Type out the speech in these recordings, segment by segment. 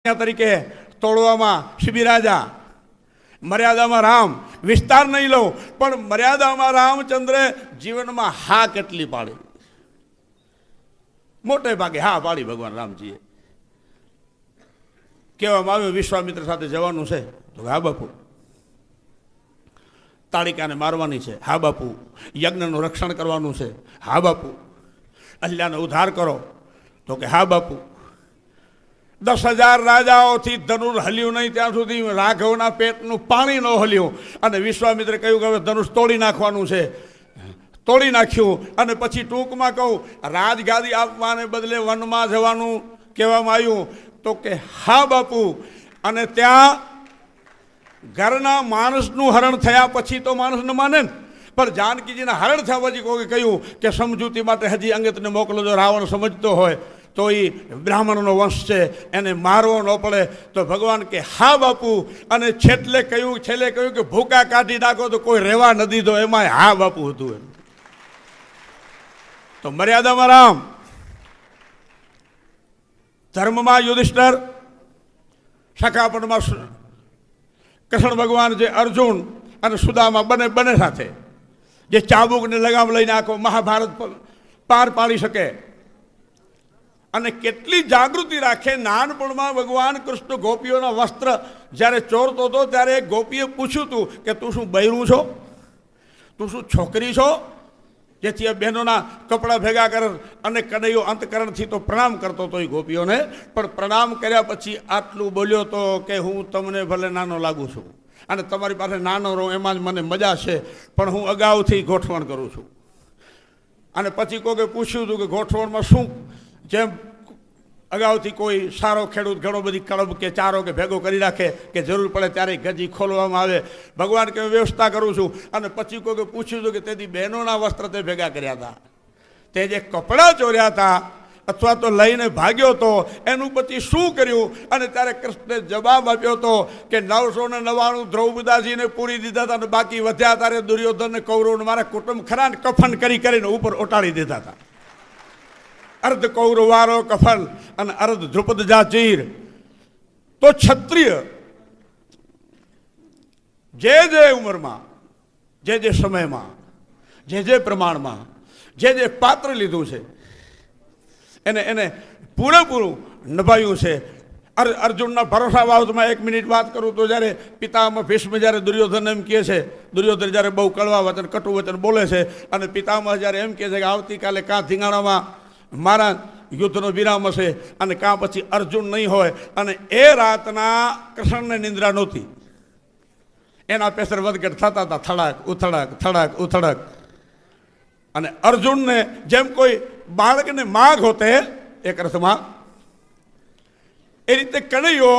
તરીકે તોડવામાં શિબિરાજા, મર્યાદામાં રામ. વિસ્તાર નહીં લઉં, પણ મર્યાદામાં રામચંદ્રે જીવનમાં હા કેટલી પાડી? મોટે ભાગે હા પાડી ભગવાન રામજીએ. કહેવામાં આવ્યું વિશ્વામિત્ર સાથે જવાનું છે, તો હા બાપુ. તાળિકાને મારવાની છે, હા બાપુ. યજ્ઞનું રક્ષણ કરવાનું છે, હા બાપુ. અહલ્યાનો ઉદ્ધાર કરો, તો કે હા બાપુ. 10,000 રાજાઓથી ધનુષ હલ્યું નહીં ત્યાં સુધી રાઘવના પેટનું પાણી ન હલ્યું. અને વિશ્વામિત્રે કહ્યું કે હવે ધનુષ તોડી નાખવાનું છે. તોડી નાખ્યું. અને પછી ટૂંકમાં કહું, રાજગાદી આપવાને બદલે વનમાં જવાનું કહેવામાં આવ્યું, તો કે હા બાપુ. અને ત્યાં ઘરના માણસનું હરણ થયા પછી તો માણસ ન માને ને, પણ જાનકીજીના હરણ થયા પછી કોઈ કહ્યું કે સમજૂતી માટે હજી અંગતને મોકલો. જો રાવણ સમજતો હોય તો એ બ્રાહ્મણનો વંશ છે, એને મારવો ન પડે. તો ભગવાન કે હા બાપુ. અને છેલ્લે કહ્યું કે ભૂકા કાઢી નાખો તો કોઈ રહેવા ન દીધો, એમાં હા બાપુ હતું. એમ તો મર્યાદામાં રામ, ધર્મમાં યુધિષ્ઠિર, સખાપણમાં કૃષ્ણ ભગવાન, જે અર્જુન અને સુદામા બંને સાથે જે ચાબુકને લગામ લઈને આખો મહાભારત પાર પાડી શકે. અને કેટલી જાગૃતિ રાખે. નાનપણમાં ભગવાન કૃષ્ણ ગોપીઓના વસ્ત્ર જ્યારે ચોરતો હતો ત્યારે એક ગોપીએ પૂછ્યું હતું કે તું શું બૈરું છો, તું શું છોકરી છો, જેથી આ બહેનોના કપડાં ભેગા કર. અને કનૈયો અંતકરણથી તો પ્રણામ કરતો હતો એ ગોપીઓને, પણ પ્રણામ કર્યા પછી આટલું બોલ્યો તો કે હું તમને ભલે નાનો લાગુ છું અને તમારી પાસે નાનો રહું એમાં જ મને મજા છે, પણ હું અગાઉથી ગોઠવણ કરું છું. અને પછી કોઈએ પૂછ્યું હતું કે ગોઠવણમાં શું? જેમ અગાઉથી કોઈ સારો ખેડૂત ઘણો બધી કળબ કે ચારો કે ભેગો કરી રાખે કે જરૂર પડે ત્યારે ગજી ખોલવામાં આવે, ભગવાન કે વ્યવસ્થા કરું છું. અને પછી કોઈ પૂછ્યું હતું કે તેથી બહેનોના વસ્ત્ર તે ભેગા કર્યા હતા, તે જે કપડાં ચોર્યા હતા અથવા તો લઈને ભાગ્યો હતો, એનું પછી શું કર્યું? અને ત્યારે કૃષ્ણે જવાબ આપ્યો હતો કે 999 દ્રૌપદાજીને પૂરી દીધા હતા, અને બાકી વધ્યા ત્યારે દુર્યોધન ને કૌરવને મારા કુટુંબ ખરા ને કફન કરીને ઉપર ઓટાડી દીધા હતા. અર્ધ કૌરવારો કફન અને અર્ધ દ્રુપદ જાચીર. તો ક્ષત્રિય જે ઉંમરમાં, જે સમયમાં, જે પ્રમાણમાં જે પાત્ર લીધું છે એને પૂરેપૂરું નભાયું છે. અર્જુનના ભરોસા બાબતમાં 1 મિનિટ વાત કરું તો જ્યારે પિતામહ ભીષ્મ જ્યારે દુર્યોધન એમ કહે છે, દુર્યોધન જ્યારે બહુ કડવા વચન કટુ વચન બોલે છે, અને પિતામહ જ્યારે એમ કહે છે કે આવતીકાલે કાં ધીંગાણામાં મારા યુદ્ધનો વિરામ હશે અને કાં પછી અર્જુન નહીં હોય. અને એ રાતના કૃષ્ણને નિંદ્રા નહોતી. એના પેસર વધઘટ થતા હતા, થડાક ઉથડાક થડાક ઉથડાક. અને અર્જુનને જેમ કોઈ બાળકને માગ હોતે એક અર્થમાં, એ રીતે કનૈયો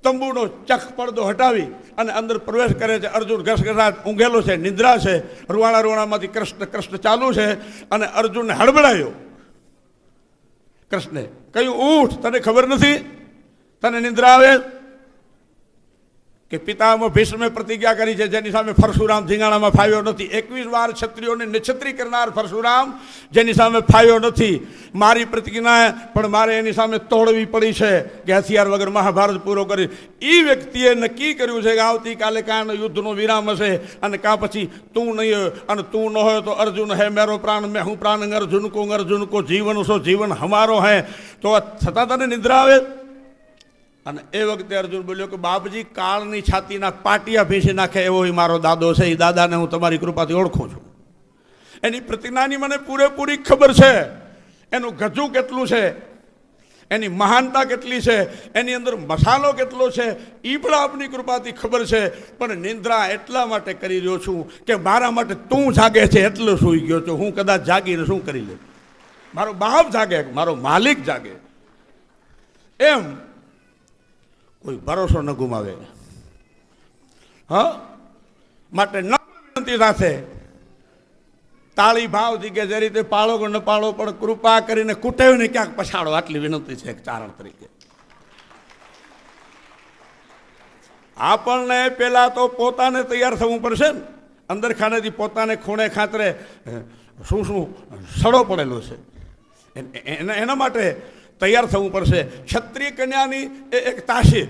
તંબુનો ચખ પડદો હટાવી અને અંદર પ્રવેશ કરે છે. અર્જુન ઘસઘસાટ ઊંઘેલો છે, નિંદ્રા છે, રૂવાણામાંથી કૃષ્ણ ચાલુ છે. અને અર્જુનને હડબડાયો. કૃષ્ણે કહ્યું ઊઠ, તને ખબર નથી, તને નિંદ્રા આવે? કે પિતામહ ભીષ્મે પ્રતિજ્ઞા કરી છે જેની સામે પરશુરામ ધીંગાણામાં ફાવ્યો નથી. 21 વાર ક્ષત્રિયોને નિછત્રી કરનાર પરશુરામ જેની સામે ફાવ્યો નથી. મારી પ્રતિજ્ઞા પણ મારે એની સામે તોડવી પડી છે કે હથિયાર વગર મહાભારત પૂરો કરી. એ વ્યક્તિએ નક્કી કર્યું છે કે આવતીકાલે કાં યુદ્ધનો વિરામ હશે અને કાં પછી તું નહીં, અને તું ન હોય તો અર્જુન હે મેરો પ્રાણ, મેં હું પ્રાણ અર્જુન કો જીવન સો જીવન હમારો હૈ. તો છતાં તને નિદ્રા આવે? અને એ વખતે અર્જુન બોલ્યો કે બાપજી, કાળની છાતીના પાટિયા ભીસી નાખે એવો મારો દાદો છે. એ દાદાને હું તમારી કૃપાથી ઓળખું છું. એની પ્રતિજ્ઞાની મને પૂરેપૂરી ખબર છે. એનું ગજું કેટલું છે, એની મહાનતા કેટલી છે, એની અંદર મસાલો કેટલો છે, એ પણ આપની કૃપાથી ખબર છે. પણ નિંદ્રા એટલા માટે કરી રહ્યો છું કે મારા માટે તું જાગે છે એટલે સૂઈ ગયો છું. હું કદાચ જાગીને શું કરી લે? મારો બાપ જાગે, મારો માલિક જાગે. એમ કોઈ ભરોસો ન ગુમાવે. હા, માટે વિનંતી સાથે તાળી ભાવથી કે જે રીતે પાળો કે ન પાળો, પણ કૃપા કરીને કુટેવને ક્યાંક પછાડો, આટલી વિનંતી છે એક ચારણ તરીકે. આપણને પેલા તો પોતાને તૈયાર થવું પડશે ને. અંદર ખાનેથી પોતાને ખૂણે ખાતરે શું સડો પડેલો છે. એના માટે તૈયાર થવું પડશે. ક્ષત્રિય કન્યાની એ એક તાસીર,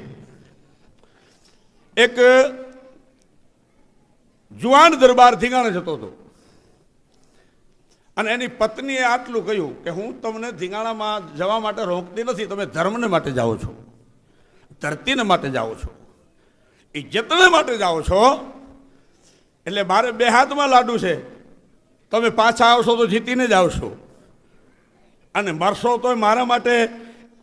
એક જુવાન દરબાર ધીંગાણે જતો હતો અને એની પત્નીએ આટલું કહ્યું કે હું તમને ધીંગાણામાં જવા માટે રોકતી નથી, તમે ધર્મને માટે જાઓ છો, ધરતીને માટે જાઓ છો, ઇજ્જતને માટે જાઓ છો, એટલે મારે બે હાથમાં લાડુ છે, તમે પાછા આવશો તો જીતીને જ આવશો અને મરશો તો મારા માટે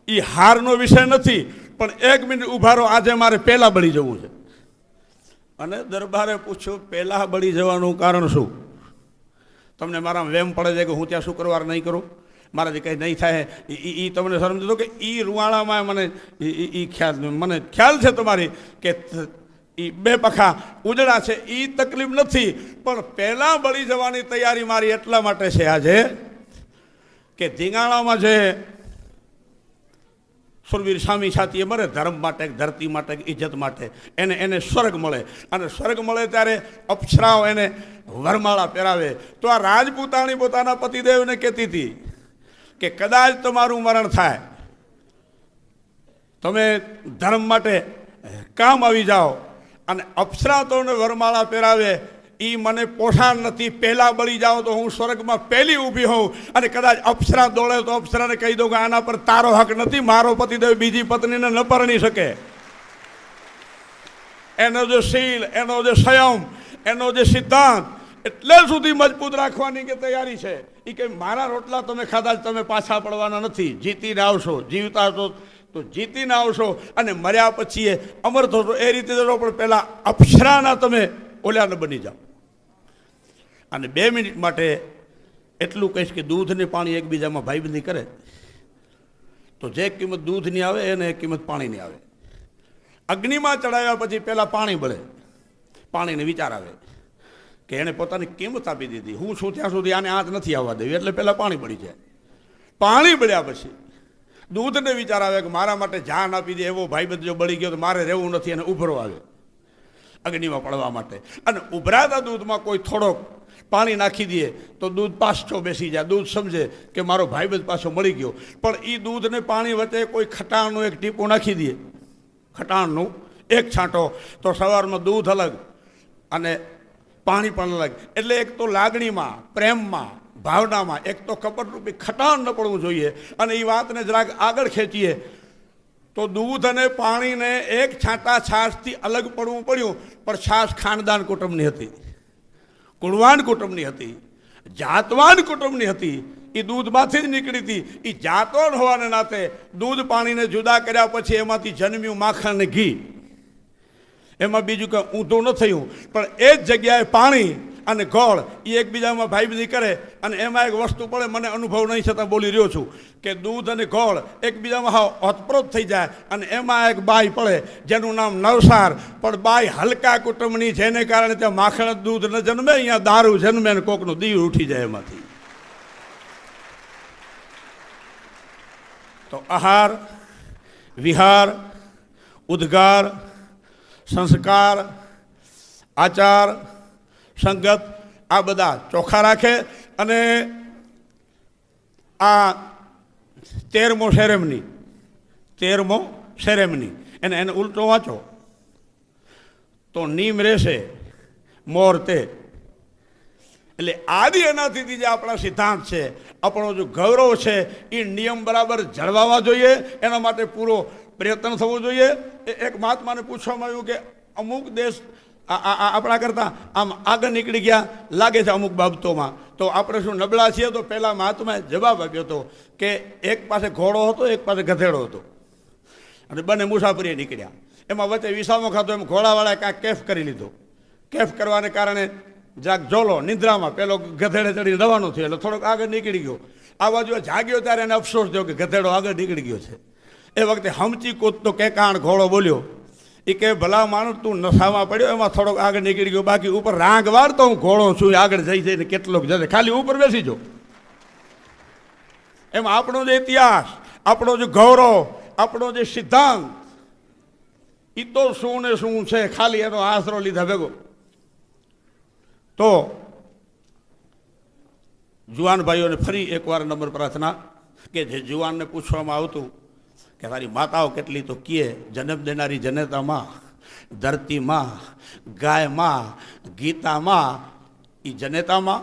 એ હારનો વિષય નથી, પણ 1 મિનિટ ઊભા રહો, આજે મારે પહેલાં બળી જવું છે. અને દરબારે પૂછ્યું પહેલાં બળી જવાનું કારણ શું? તમને મારા વેમ પડે છે કે હું ત્યાં શુક્રવાર નહીં કરું, મારાથી કંઈ નહીં થાય, એ તમને શરમ દીધો કે એ રૂવાણામાં મને ખ્યાલ છે તમારી કે એ 2 પખા ઉજળા છે, એ તકલીફ નથી, પણ પહેલાં બળી જવાની તૈયારી મારી એટલા માટે છે આજે કે ધીંગાણામાં જે સુરવીર સ્વામી છાતીએ મરે ધર્મ માટે, ધરતી માટે, ઇજ્જત માટે, એને સ્વર્ગ મળે અને સ્વર્ગ મળે ત્યારે અપ્સરાઓ એને વરમાળા પહેરાવે. તો આ રાજપૂતાણી પોતાના પતિદેવને કહેતી હતી કે કદાચ તમારું મરણ થાય, તમે ધર્મ માટે કામ આવી જાઓ અને અપ્સરા તમને વરમાળા પહેરાવે, એ મને પોષાણ નથી, પહેલાં બળી જાઓ તો હું સ્વર્ગમાં પહેલી ઊભી હોઉં અને કદાચ અપ્સરા દોડે તો અપ્સરાને કહી દઉં કે આના પર તારો હક નથી, મારો પતિદેવ બીજી પત્નીને ન પરણી શકે. એનો જે શીલ, એનો જે સંયમ, એનો જે સિદ્ધાંત એટલે સુધી મજબૂત રાખવાની કે તૈયારી છે. એ કે મારા રોટલા તમે ખાધા, તમે પાછા પડવાના નથી, જીતીને આવશો, જીવતા છો તો જીતીને આવશો અને મર્યા પછી એ અમર થશો, એ રીતે જશો, પણ પહેલાં અપ્સરાના તમે ઓલાને બની જાઓ. અને 2 મિનિટ માટે એટલું કહીશ કે દૂધ ને પાણી એકબીજામાં ભાઈબંધી કરે તો જે કિંમત દૂધની આવે એને એક કિંમત પાણીની આવે. અગ્નિમાં ચડાવ્યા પછી પહેલાં પાણી બળે, પાણીને વિચાર આવે કે એણે પોતાની કિંમત આપી દીધી, હું છું ત્યાં સુધી આને આંચ નથી આવવા દેવી, એટલે પહેલાં પાણી બળી જાય. પાણી બળ્યા પછી દૂધને વિચાર આવે કે મારા માટે જાન આપી દે એવો ભાઈબંધ જો બળી ગયો તો મારે રહેવું નથી, અને ઉભરો આવે અગ્નિમાં પડવા માટે. અને ઉભરાતા દૂધમાં કોઈ થોડોક પાણી નાખી દે તો દૂધ પાછો બેસી જાય, દૂધ સમજે કે મારો ભાઈબંધ પાછો મળી ગયો. પણ એ દૂધને પાણી વચ્ચે કોઈ ખટાણનું એક ટીપું નાખી દે, ખટાણનું એક છાંટો, તો સવારમાં દૂધ અલગ અને પાણી પણ અલગ. એટલે એક તો લાગણીમાં, પ્રેમમાં, ભાવનામાં એક તો કપટરૂપી ખટાણ ન પડવું જોઈએ. અને એ વાતને જરાક આગળ ખેંચીએ તો દૂધ અને પાણીને એક છાંટા છાશથી અલગ પડવું પડ્યું, પણ છાશ ખાનદાન કુટુંબની હતી, કુળવાન કુટુંબની હતી, જાતવાન કુટુંબની હતી. એ દૂધમાંથી જ નીકળી હતી. એ જાતવાન હોવાને નાતે દૂધ પાણીને જુદા કર્યા પછી એમાંથી જન્મ્યું માખણ ને ઘી, એમાં બીજું કંઈ ઊંધું ન થયું. પણ એ જ જગ્યાએ પાણી અને ગોળ એ એકબીજામાં ભાઈબંધી કરે. અને એમાં એક વસ્તુ પડે, મને અનુભવ નહીં છતાં બોલી રહ્યો છું કે દૂધ અને ગોળ એકબીજામાં હાવ ઓતપ્રોત થઈ જાય. અને એમાં એક બાઈ પડે જેનું નામ નવસાર, પણ બાઈ હલકા કુટુંબની, જેને કારણે ત્યાં માખણ દૂધ ન જન્મે, અહીંયા દારૂ જન્મે ને કોકનું દીવ ઉઠી જાય એમાંથી. તો આહાર, વિહાર, ઉદ્ગાર, સંસ્કાર, આચાર, સંગત આ બધા ચોખ્ખા રાખે. અને આ 13મો સેરેમની એને ઉલટો વાંચો તો નીમ રહેશે મોર તે. એટલે આદિ અનાદિથી જે આપણા સિદ્ધાંત છે, આપણો જો ગૌરવ છે, એ નિયમ બરાબર જળવાવા જોઈએ. એના માટે પૂરો પ્રયત્ન થવો જોઈએ. એક મહાત્માને પૂછવામાં આવ્યું કે અમુક દેશ આપણા કરતાં આમ આગળ નીકળી ગયા લાગે છે અમુક બાબતોમાં, તો આપણે શું નબળા છીએ? તો પહેલાં મહાત્માએ જવાબ આપ્યો હતો કે એક પાસે ઘોડો હતો, એક પાસે ગધેડો હતો, અને બંને મુસાફરીએ નીકળ્યા. એમાં વચ્ચે વિસામો ખાતો, એમ ઘોડાવાળાએ કાંઈક કેફ કરી લીધો. કેફ કરવાને કારણે જરાક જોલો નિંદ્રામાં પેલો ગધેડે ચડીને રવાનો થયો, એટલે થોડોક આગળ નીકળી ગયો. આ બાજુ જાગ્યો ત્યારે એને અફસોસ થયો કે ગધેડો આગળ નીકળી ગયો છે. એ વખતે હમચી કૂદતો કેકાણ ઘોડો બોલ્યો, એ કે ભલા માણસ તું નશામાં પડ્યો, એમાં થોડોક આગળ નીકળી ગયો, બાકી ઉપર રાંગ વાળતો હું ઘોડો છું, આગળ જઈ જઈને કેટલોક જશે, ખાલી ઉપર બેસી જો. એમ આપણો જે ઇતિહાસ, આપણો જે ગૌરવ, આપણો જે સિદ્ધાંત, એ તો શું ને શું છે, ખાલી એનો આશરો લીધા ભેગો. તો જુવાન ભાઈઓને ફરી એકવાર નમ્ર પ્રાર્થના કે જે જુવાનને પૂછવામાં આવતું કે તારી માતાઓ કેટલી, તો કીએ જન્મ દેનારી જનેતામાં, ધરતીમાં, ગાયમાં, ગીતામાં. એ જનેતામાં,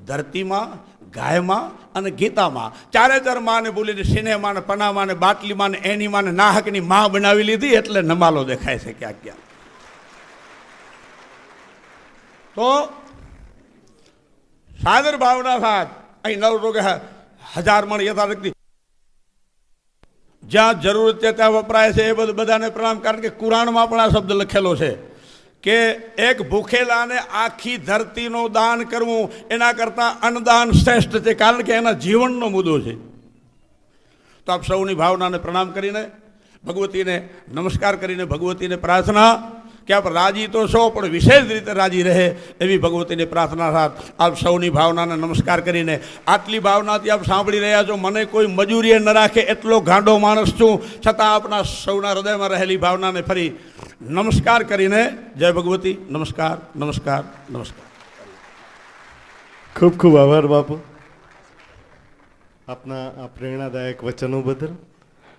ધરતીમાં, ગાયમાં અને ગીતામાં ચારે ચાર માને બોલીને સિનેમા ને પનામા ને બાટલીમાં ને એનીમાં ને નાહકની માં બનાવી લીધી, એટલે નમાલો દેખાય છે ક્યાંક ક્યાંક. તો સાદર ભાવના સાથ અહીં નવ રોગે 1000 મણ યથાશક્તિ જ્યાં જરૂર છે ત્યાં વપરાય છે. એ બધું બધાને પ્રણામ. કારણ કે કુરાણમાં પણ આ શબ્દ લખેલો છે કે એક ભૂખેલાને આખી ધરતીનું દાન કરવું એના કરતાં અન્નદાન શ્રેષ્ઠ છે, કારણ કે એના જીવનનો મુદ્દો છે. તો આપ સૌની ભાવનાને પ્રણામ કરીને, ભગવતીને નમસ્કાર કરીને, ભગવતીને પ્રાર્થના કે આપ રાજી તો છો પણ વિશેષ રીતે રાજી રહે એવી ભગવતીની પ્રાર્થના સાથ આપ સૌની ભાવનાને નમસ્કાર કરીને, આટલી ભાવનાથી આપ સાંભળી રહ્યા છો. મને કોઈ મજૂરીએ ન રાખે એટલો ગાંડો માણસ છું, છતાં આપના સૌના હૃદયમાં રહેલી ભાવનાને ફરી નમસ્કાર કરીને જય ભગવતી. નમસ્કાર, નમસ્કાર, નમસ્કાર. ખૂબ ખૂબ આભાર બાપુ આપના આ પ્રેરણાદાયક વચનો બદલ.